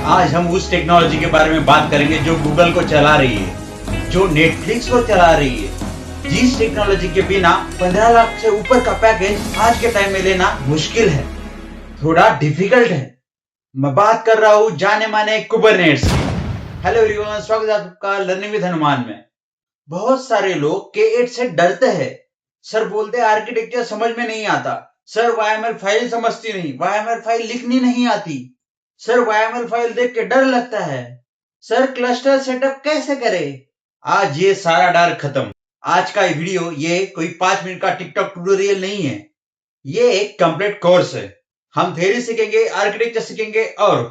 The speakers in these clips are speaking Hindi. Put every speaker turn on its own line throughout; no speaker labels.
आज हम उस टेक्नोलॉजी के बारे में बात करेंगे जो गूगल को चला रही है, जो नेटफ्लिक्स को चला रही है, जिस टेक्नोलॉजी के बिना 15 लाख से ऊपर का पैकेज आज के टाइम में लेना मुश्किल है, थोड़ा डिफिकल्ट है। मैं बात कर रहा हूँ जाने माने कुबरनेट्स की। हेलो एवरीवन, स्वागत है आपका लर्निंग विद हनुमान में। बहुत सारे लोग K8 से डरते हैं। सर बोलते हैं आर्किटेक्चर समझ में नहीं आता, सर YML फाइल समझती नहीं, YML फाइल लिखनी नहीं आती, सर YML फाइल देख के डर लगता है, सर क्लस्टर सेटअप कैसे करे। आज ये सारा डर खत्म। आज का वीडियो ये कोई 5 मिनट का टिकटॉक ट्यूटोरियल नहीं है, ये एक कंप्लीट कोर्स है। हम थ्योरी सीखेंगे, आर्किटेक्चर सीखेंगे और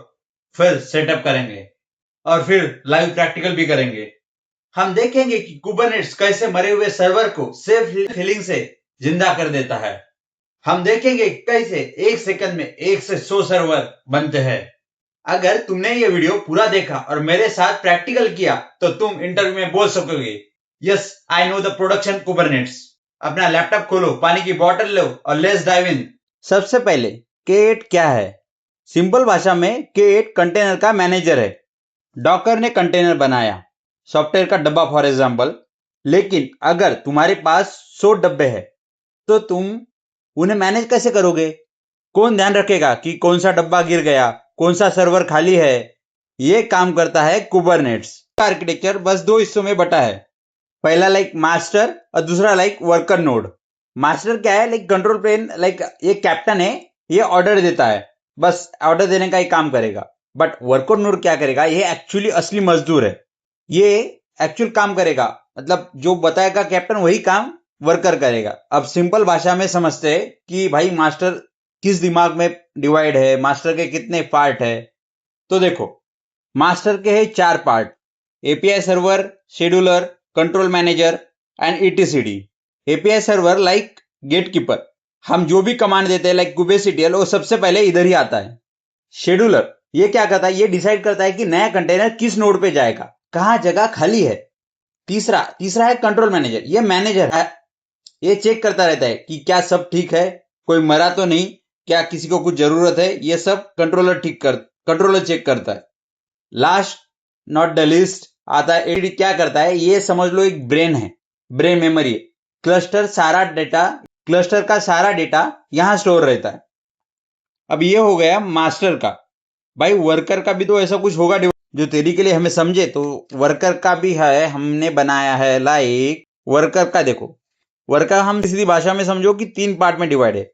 फिर सेटअप करेंगे और फिर लाइव प्रैक्टिकल भी करेंगे। हम देखेंगे कि कुबरनेट्स कैसे मरे हुए सर्वर को सेल्फ हीलिंग से जिंदा कर देता है। हम देखेंगे कैसे एक सेकंड में 1 से 100 सर्वर बनते हैं। अगर तुमने ये वीडियो पूरा देखा और मेरे साथ प्रैक्टिकल किया तो तुम इंटरव्यू में बोल सकोगे, yes I know the production Kubernetes. अपना लैपटॉप खोलो, पानी की बोतल लो और लेट्स डाइव इन। सबसे पहले K8 क्या है? सिंपल भाषा में K8 कंटेनर का मैनेजर है। डॉकर ने कंटेनर बनाया, सॉफ्टवेयर का डब्बा फॉर एग्जाम्पल। लेकिन अगर तुम्हारे पास 100 डब्बे हैं तो तुम उन्हें मैनेज कैसे करोगे? कौन ध्यान रखेगा कि कौन सा डब्बा गिर गया, कौन सा सर्वर खाली है? ये काम करता है कुबरनेट्स। आर्किटेक्चर बस 2 हिस्सों में बटा है। पहला लाइक मास्टर और दूसरा लाइक वर्कर नोड। मास्टर क्या है? लाइक कंट्रोल प्लेन, लाइक ये कैप्टन है, ये ऑर्डर देता है, बस ऑर्डर देने का ही काम करेगा। बट वर्कर नोड क्या करेगा? ये एक्चुअली असली मजदूर है, ये एक्चुअल काम करेगा, मतलब जो बताएगा कैप्टन वही काम वर्कर करेगा। अब सिंपल भाषा में समझते हैं कि भाई मास्टर किस दिमाग में डिवाइड है, मास्टर के कितने पार्ट है। तो देखो, मास्टर के है 4 part: API server, scheduler, control manager and ETCD। API server like gatekeeper, हम जो भी कमांड देते हैं लाइक kubectl, वो सबसे पहले इधर ही आता है। शेड्यूलर ये क्या करता है? ये डिसाइड करता है कि नया कंटेनर किस नोड पे जाएगा, कहां जगह खाली है। तीसरा है कंट्रोल मैनेजर, ये मैनेजर है, ये चेक करता रहता है कि क्या सब ठीक है, कोई मरा तो नहीं, क्या किसी को कुछ जरूरत है, ये सब कंट्रोलर चेक करता है। लास्ट नॉट द लिस्ट आता है AD। क्या करता है? ये समझ लो एक ब्रेन है, ब्रेन मेमोरी है। क्लस्टर का सारा डेटा यहां स्टोर रहता है। अब ये हो गया मास्टर का। भाई वर्कर का भी तो ऐसा कुछ होगा जो तेरी के लिए हमें समझे, तो वर्कर का भी है, हमने बनाया है। लाइक वर्कर का देखो, वर्कर हम सीधी भाषा में समझो कि 3 पार्ट में डिवाइड है: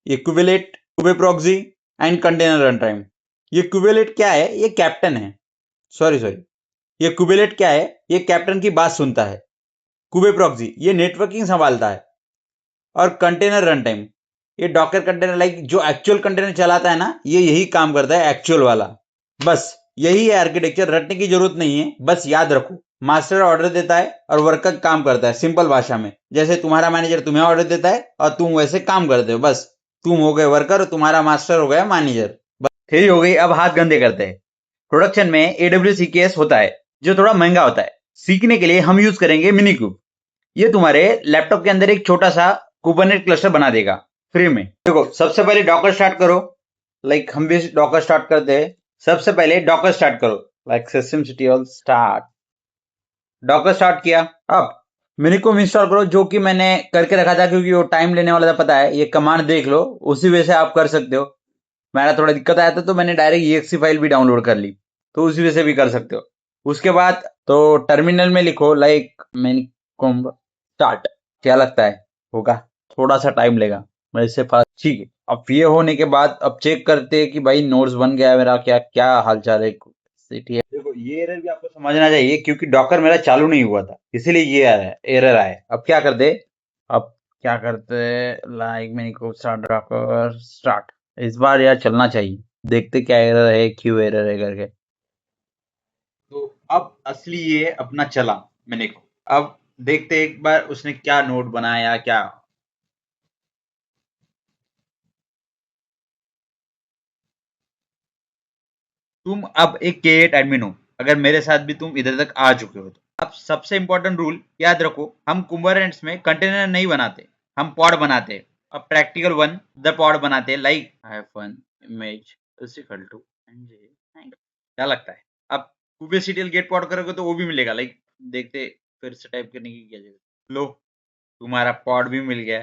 ये kubelet, kube proxy and container run time. ये कुबेलेट क्या है? ये कैप्टन है, सॉरी ये कुबेलेट क्या है? ये कैप्टन की बात सुनता है। कुबे प्रॉक्सी ये नेटवर्किंग संभालता है। और कंटेनर रन टाइम ये डॉकर कंटेनर, लाइक जो एक्चुअल कंटेनर चलाता है ना, ये यही काम करता है, एक्चुअल वाला। बस यही है आर्किटेक्चर, रटने की जरूरत नहीं है, बस याद रखो। मास्टर ऑर्डर देता है और वर्कर काम करता है। सिंपल भाषा में जैसे तुम्हारा मैनेजर तुम्हें ऑर्डर देता है और तुम वैसे काम करते हो, बस तुम हो गए वर्कर और तुम्हारा मास्टर हो गया मैनेजर। बस थ्योरी हो गई, अब हाथ गंदे करते हैं। प्रोडक्शन में AWS EKS होता है जो थोड़ा महंगा होता है। सीखने के लिए हम यूज करेंगे मिनीक्यूब। ये तुम्हारे लैपटॉप के अंदर एक छोटा सा कुबरनेट क्लस्टर बना देगा फ्री में। देखो, सबसे पहले डॉकर स्टार्ट करो, लाइक हम भी डॉकर स्टार्ट करते हैं। सबसे पहले डॉकर स्टार्ट करो, like systemctl start. Docker start किया। अब मिनीक्यूब इंस्टॉल करो, जो कि मैंने करके रखा था क्योंकि वो टाइम लेने वाला था, पता है। ये कमांड देख लो, उसी वजह से आप कर सकते हो। मेरा थोड़ा दिक्कत आया था तो मैंने डायरेक्ट exe फाइल भी डाउनलोड कर ली, तो उसी वजह से भी कर सकते हो। उसके बाद तो टर्मिनल में लिखो लाइक मिनीक्यूब स्टार्ट। क्या लगता है होगा? थोड़ा सा टाइम लेगा मेरे से फास्ट, ठीक है। अब ये होने के बाद अब चेक करते हैं कि भाई नोड्स बन गया है मेरा, क्या क्या हालचाल है। देखो, ये एरर भी आपको समझना चाहिए क्योंकि डॉकर मेरा चालू नहीं हुआ था, इसीलिए ये एरर आया। अब क्या करते, अब क्या करते, लाइक मैंने को स्टार्ट डॉकर स्टार्ट। इस बार यार चलना चाहिए, देखते क्या एरर है, क्यों एरर है करके। तो अब असली ये अपना चला मैंने को। अब देखते एक बार उसने क्या नोट बनाया क्या। तुम अब एक K8 एडमिन हो, अगर मेरे साथ भी तुम इधर तक आ चुके हो तो। अब सबसे इंपॉर्टेंट रूल याद रखो, हम कुबरनेट्स में कंटेनर नहीं बनाते, हम पॉड बनाते हैं। अब प्रैक्टिकल 1 द पॉड बनाते हैं, like have one image is equal to क्या लगता है? आप kubectl गेट पॉड करोगे तो वो भी मिलेगा, लाइक देखते फिर से टाइप करने की क्या जरूरत। लो, तुम्हारा पॉड भी मिल गया,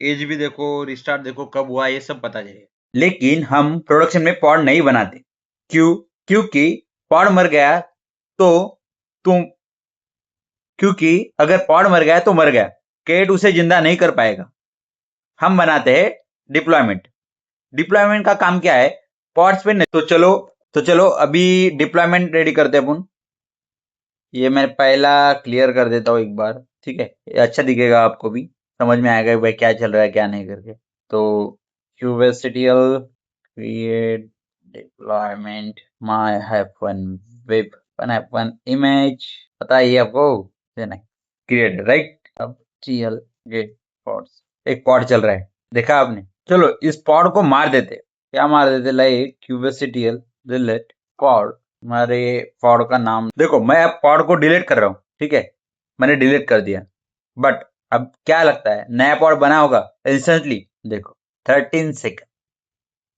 एज भी देखो, रिस्टार्ट देखो कब हुआ, ये सब पता चलेगा। लेकिन हम प्रोडक्शन में पॉड नहीं बनाते। क्यों? क्योंकि पॉड मर गया तो तुम क्योंकि अगर पॉड मर गया तो मर गया, केट उसे जिंदा नहीं कर पाएगा। हम बनाते हैं डिप्लॉयमेंट। डिप्लॉयमेंट का काम क्या है? पॉड्स पे नहीं। तो चलो अभी डिप्लॉयमेंट रेडी करते हैं अपन। ये मैं पहला क्लियर कर देता हूँ एक बार, ठीक है? ये अच्छा दिखेगा, आपको भी समझ में आएगा भाई क्या चल रहा है क्या नहीं करके। तो kubectl create deployment my hyphen web hyphen image, पता है ये आपको? देना क्रिएट राइट। अब gl get pods, एक पॉड चल रहा है, देखा आपने? चलो इस पॉड को मार देते। क्या मार देते? Like kubectl delete pod। हमारे पॉड का नाम देखो, मैं अब पॉड को डिलीट कर रहा हूँ, ठीक है? मैंने डिलीट कर दिया, बट अब क्या लगता है नया पॉड बना होगा इंस्टेंटली? देखो 13 सेकंड,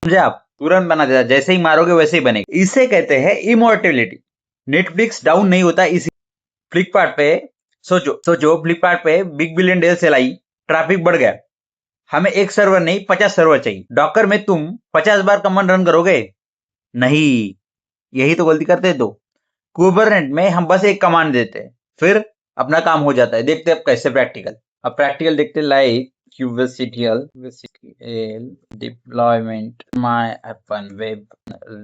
समझे आप? तुरंत बना देता, जैसे ही मारोगे वैसे ही बनेगा। इसे कहते हैं इमोर्टेलिटी। नेटफ्लिक्स डाउन नहीं होता इसी। फ्लिपकार्ट पे सोचो फ्लिपकार्ट पे बिग बिलियन डे सेल आई, ट्रैफिक बढ़ गया, हमें एक सर्वर नहीं 50 सर्वर चाहिए। डॉकर में तुम 50 बार कमांड रन करोगे? नहीं, यही तो गलती करते हैं। तो कुबरनेट में हम बस एक कमांड देते हैं, फिर अपना काम हो जाता है। देखते हैं अब कैसे प्रैक्टिकल। अब प्रैक्टिकल देखते हैं, like kubectl deployment my upon web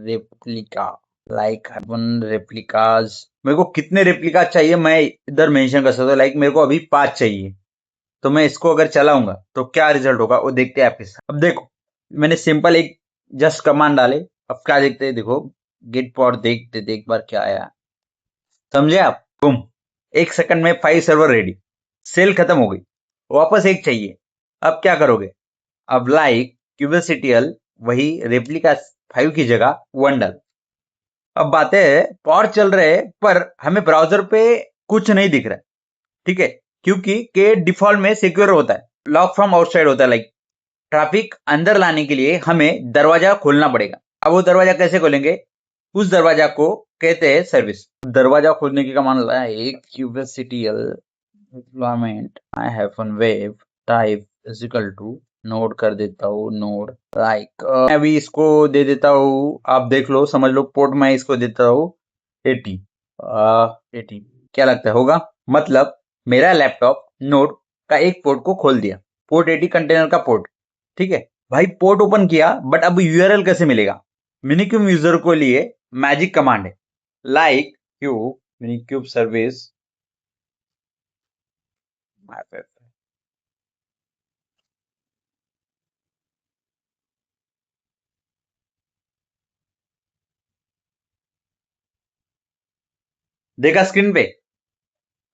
replica, like upon replicas. मेरे को कितने रेप्लिका चाहिए मैं इधर मेंशन कर सकता हूँ, लाइक मेरे को अभी 5 चाहिए। तो मैं इसको अगर चलाऊंगा तो क्या रिजल्ट होगा वो देखते हैं आपके साथ। अब देखो मैंने सिंपल एक जस्ट कमांड डाले, अब क्या देखते हैं? देखो गेट पॉड, देखते एक बार क्या आया, समझे आप? बूम, 1 सेकंड में 5 सर्वर रेडी, सेल खत्म हो गई, वापस एक चाहिए। अब क्या करोगे? अब लाइक kubectl वही रेप्लिका 5 की जगह 1 डाल। अब बातें पॉड चल रहे पर हमें ब्राउजर पे कुछ नहीं दिख रहा है, ठीक है? क्योंकि के डिफॉल्ट में सिक्योर होता है, लॉक फ्रॉम आउटसाइड होता है। लाइक ट्रैफिक अंदर लाने के लिए हमें दरवाजा खोलना पड़ेगा। अब वो दरवाजा कैसे खोलेंगे? उस दरवाजा को कहते हैं सर्विस। दरवाजा खोलने की command like kubectl deployment I have on web type is equal to node कर देता हूँ, नोड लाइक मैं अभी इसको दे देता हूँ, आप देख लो समझ लो। पोर्ट मैं इसको देता हूँ 80। 80 क्या लगता है होगा? मतलब मेरा लैपटॉप नोड का एक पोर्ट को खोल दिया, पोर्ट 80 कंटेनर का पोर्ट, ठीक है भाई? पोर्ट ओपन किया, बट अब यूआरएल कैसे मिलेगा? मिनिक्यूब यूजर को लिए मैजिक कमांड है, लाइक क्यूब मिनिक्यूब सर्विस देखा स्क्रीन पे?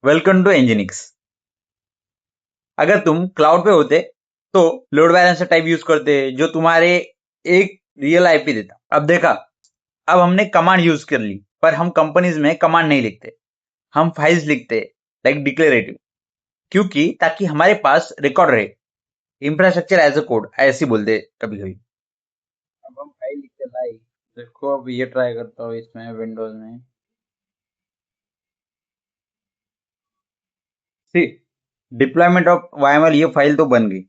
Welcome to nginx. अगर तुम क्लाउड पे होते तो लोड बैलेंसर टाइप यूज करते जो तुम्हारे एक रियल आईपी देता। अब देखा, अब हमने कमांड यूज कर ली, पर हम कंपनीज में कमांड नहीं लिखते, हम फाइल्स लिखते, लाइक डिक्लेरेटिव, क्योंकि ताकि हमारे पास रिकॉर्ड रहे। इंफ्रास्ट्रक्चर एज अ कोड ऐसे बोलते कभी कभी। अब हम फाइल लिखते, लाइक देखो अब ये ट्राई करता हूँ इसमें विंडोज में। सी डिप्लॉयमेंट ऑफ YML, ये फाइल तो बन गई।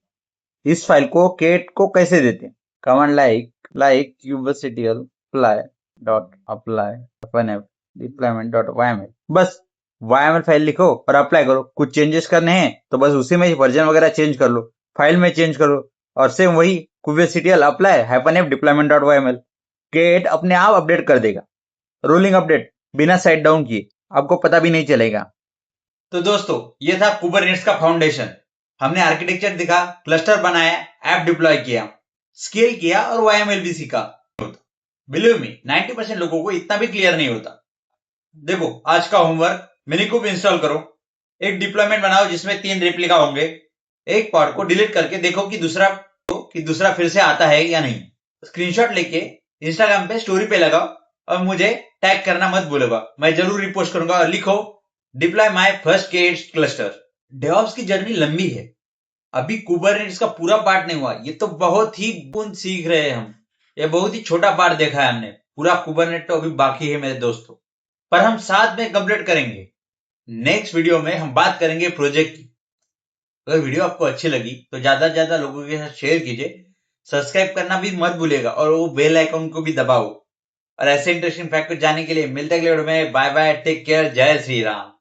इस फाइल को केट को कैसे देते हैं? Command like kubectl apply dot apply अपन डिप्लॉयमेंट डॉट YML, बस YML फाइल लिखो और अप्लाई करो। कुछ चेंजेस करने हैं तो बस उसी में वर्जन वगैरह चेंज कर लो, फाइल में चेंज करो, और सेम वही kubectl apply -f deployment dot YML। Kate अपने आप अपडेट कर देगा, रोलिंग अपडेट, बिना साइट डाउन किए, आपको पता भी नहीं चलेगा। तो दोस्तों ये था कुबरनेट्स का फाउंडेशन। हमने आर्किटेक्चर दिखा, क्लस्टर बनाया, ऐप डिप्लॉय किया, स्केल किया और YML भी सीखा। बिलीव मी 90% लोगों को इतना भी क्लियर नहीं होता। देखो आज का होमवर्क, मिनिकूब इंस्टॉल करो, एक डिप्लॉयमेंट बनाओ जिसमें 3 रेप्लिका होंगे, एक पॉड को डिलीट करके देखो कि दूसरा फिर से आता है या नहीं। स्क्रीनशॉट लेके इंस्टाग्राम पे स्टोरी पे लगाओ और मुझे टैग करना मत भूलेगा, मैं जरूर रिपोस्ट करूंगा। और लिखो deploy my first kate cluster. DevOps की जर्नी लंबी है, अभी कुबरनेट्स का पूरा पार्ट नहीं हुआ, ये तो बहुत ही बुन सीख रहे हैं हम, ये बहुत ही छोटा पार्ट देखा है हमने। पूरा कुबरनेट तो अभी बाकी है मेरे दोस्तों, पर हम साथ में कंप्लीट करेंगे। नेक्स्ट वीडियो में हम बात करेंगे प्रोजेक्ट की। अगर वीडियो आपको अच्छी लगी तो ज्यादा से ज्यादा लोगों के साथ शेयर कीजिए, सब्सक्राइब करना भी मत भूलिएगा और वो बेल आइकन को भी दबाओ। और ऐसे इंटरेस्टिंग फैक्ट जानने के लिए मिलते हैं अगले वीडियो में। बाय बाय, टेक केयर, जय श्री राम।